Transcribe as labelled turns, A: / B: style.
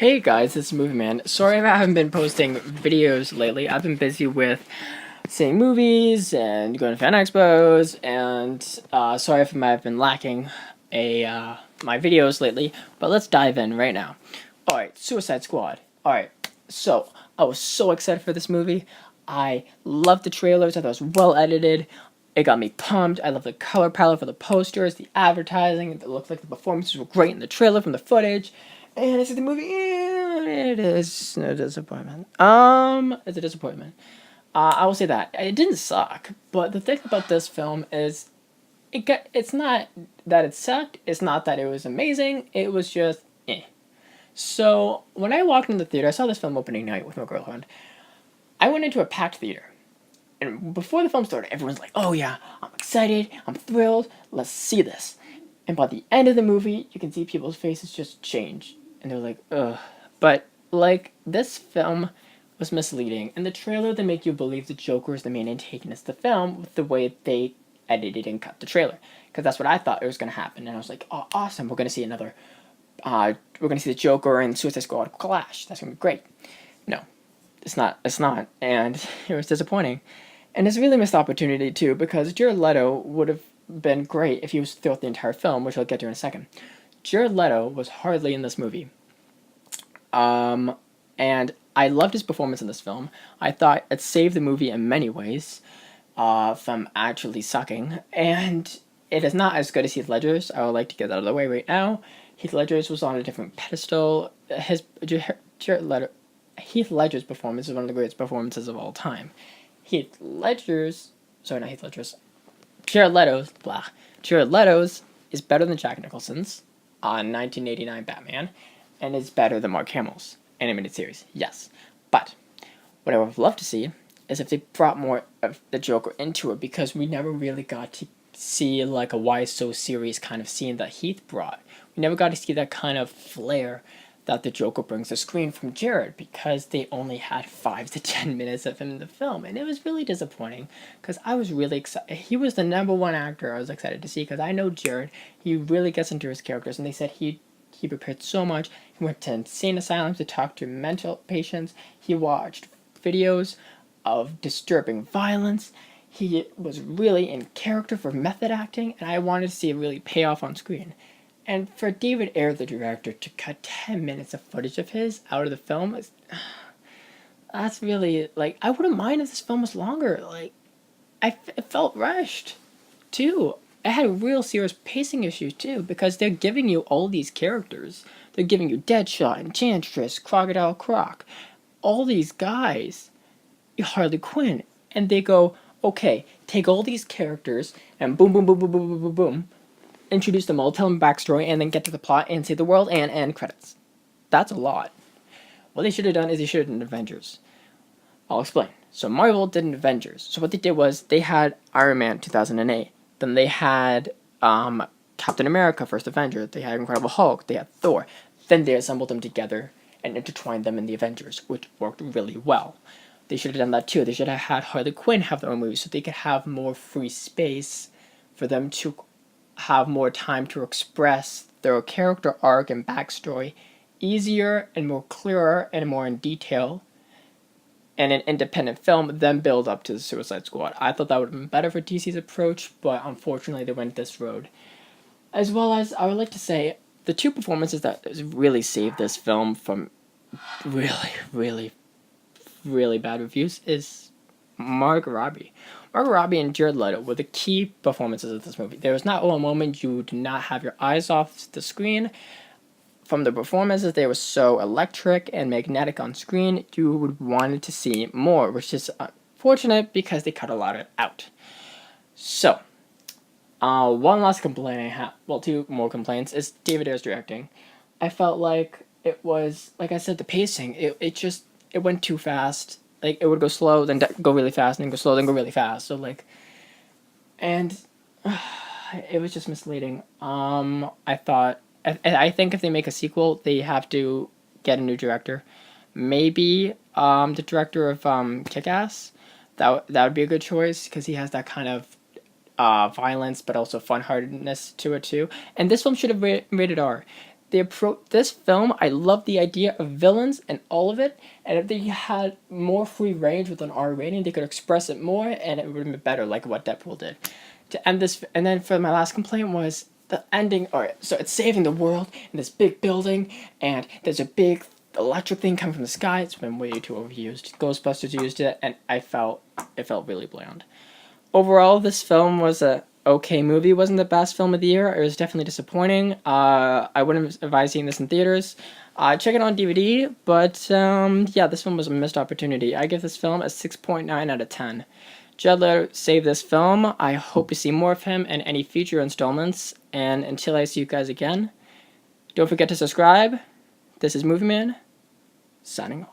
A: Hey guys, it's MovieMan. Sorry if I haven't been posting videos lately. I've been busy with seeing movies and going to fan expos, and sorry if I might have been lacking my videos lately. But let's dive in right now. All right, Suicide Squad. All right, so I was so excited for this movie. I loved the trailers. I thought it was well edited. It got me pumped. I love the color palette for the posters, the advertising. It looked like the performances were great in the trailer from the footage. And I see the movie. It is a disappointment. It's a disappointment. I will say that it didn't suck, but the thing about this film is, it's not that it sucked. It's not that it was amazing. It was just eh. So when I walked into the theater, I saw this film opening night with my girlfriend. I went into a packed theater. And before the film started, everyone's like, oh yeah, I'm excited, I'm thrilled, let's see this. And by the end of the movie, you can see people's faces just change. And they're like, ugh. But, this film was misleading. In the trailer, they make you believe the Joker is the main antagonist of the film with the way they edited and cut the trailer. Because that's what I thought it was going to happen. And I was like, oh, awesome, we're going to see we're going to see the Joker and Suicide Squad clash. That's going to be great. No, it's not. And it was disappointing. And it's a really missed opportunity, too, because Jared Leto would have been great if he was throughout the entire film, which I'll get to in a second. Jared Leto was hardly in this movie. And I loved his performance in this film. I thought it saved the movie in many ways from actually sucking. And it is not as good as Heath Ledger's. I would like to get that out of the way right now. Heath Ledger's was on a different pedestal. Heath Ledger's performance is one of the greatest performances of all time. Jared Leto's is better than Jack Nicholson's on 1989 Batman, and is better than Mark Hamill's animated series, yes. But what I would love to see is if they brought more of the Joker into it, because we never really got to see like a Why So Serious kind of scene that Heath brought. We never got to see that kind of flair that the Joker brings to screen from Jared, because they only had 5 to 10 minutes of him in the film, and it was really disappointing because I was really excited. He was the number one actor I was excited to see, because I know Jared, he really gets into his characters, and they said he prepared so much. He went to insane asylums to talk to mental patients. He watched videos of disturbing violence. He was really in character for method acting, and I wanted to see it really pay off on screen. And for David Ayer, the director, to cut 10 minutes of footage of his out of the film, that's really, I wouldn't mind if this film was longer. It felt rushed, too. It had real serious pacing issues, too, because they're giving you all these characters. They're giving you Deadshot, Enchantress, Crocodile Croc, all these guys, Harley Quinn, and they go, okay, take all these characters, and boom, boom, boom, boom, boom, boom, boom, boom, introduce them all, tell them backstory, and then get to the plot and save the world and end credits. That's a lot. What they should have done is they should have done Avengers. I'll explain. So Marvel did an Avengers. So what they did was they had Iron Man 2008. Then they had Captain America First Avenger. They had Incredible Hulk. They had Thor. Then they assembled them together and intertwined them in the Avengers, which worked really well. They should have done that too. They should have had Harley Quinn have their own movie so they could have more free space for them to have more time to express their character arc and backstory easier and more clearer and more in detail in an independent film, then build up to the Suicide Squad. I thought that would have been better for DC's approach, but unfortunately they went this road. As well as, I would like to say, the two performances that really saved this film from really, really, really bad reviews is Margot Robbie. Margot Robbie and Jared Leto were the key performances of this movie. There was not one moment you did not have your eyes off the screen. From the performances, they were so electric and magnetic on screen, you would want to see more, which is unfortunate because they cut a lot of it out. So, one last complaint I have, well, two more complaints, is David Ayer's directing. I felt like it was, like I said, the pacing, it went too fast. It would go slow, then go really fast, and then go slow, then go really fast. So, and it was just misleading. I think if they make a sequel, they have to get a new director. Maybe the director of Kick-Ass. That would be a good choice, because he has that kind of violence, but also fun-heartedness to it, too. And this film should have rated R. this film, I love the idea of villains and all of it, and if they had more free range with an R rating, they could express it more, and it would have been better, like what Deadpool did. To end this, and then for my last complaint was the ending. Alright, so it's saving the world in this big building, and there's a big electric thing coming from the sky. It's been way too overused. Ghostbusters used it, and it felt really bland. Overall, this film was a okay movie. It wasn't the best film of the year. It was definitely disappointing. I wouldn't advise seeing this in theaters. Check it on DVD, but yeah, this film was a missed opportunity. I give this film a 6.9 out of 10. Jared Leto saved this film. I hope to see more of him in any future installments. And until I see you guys again, don't forget to subscribe. This is MovieMan, signing off.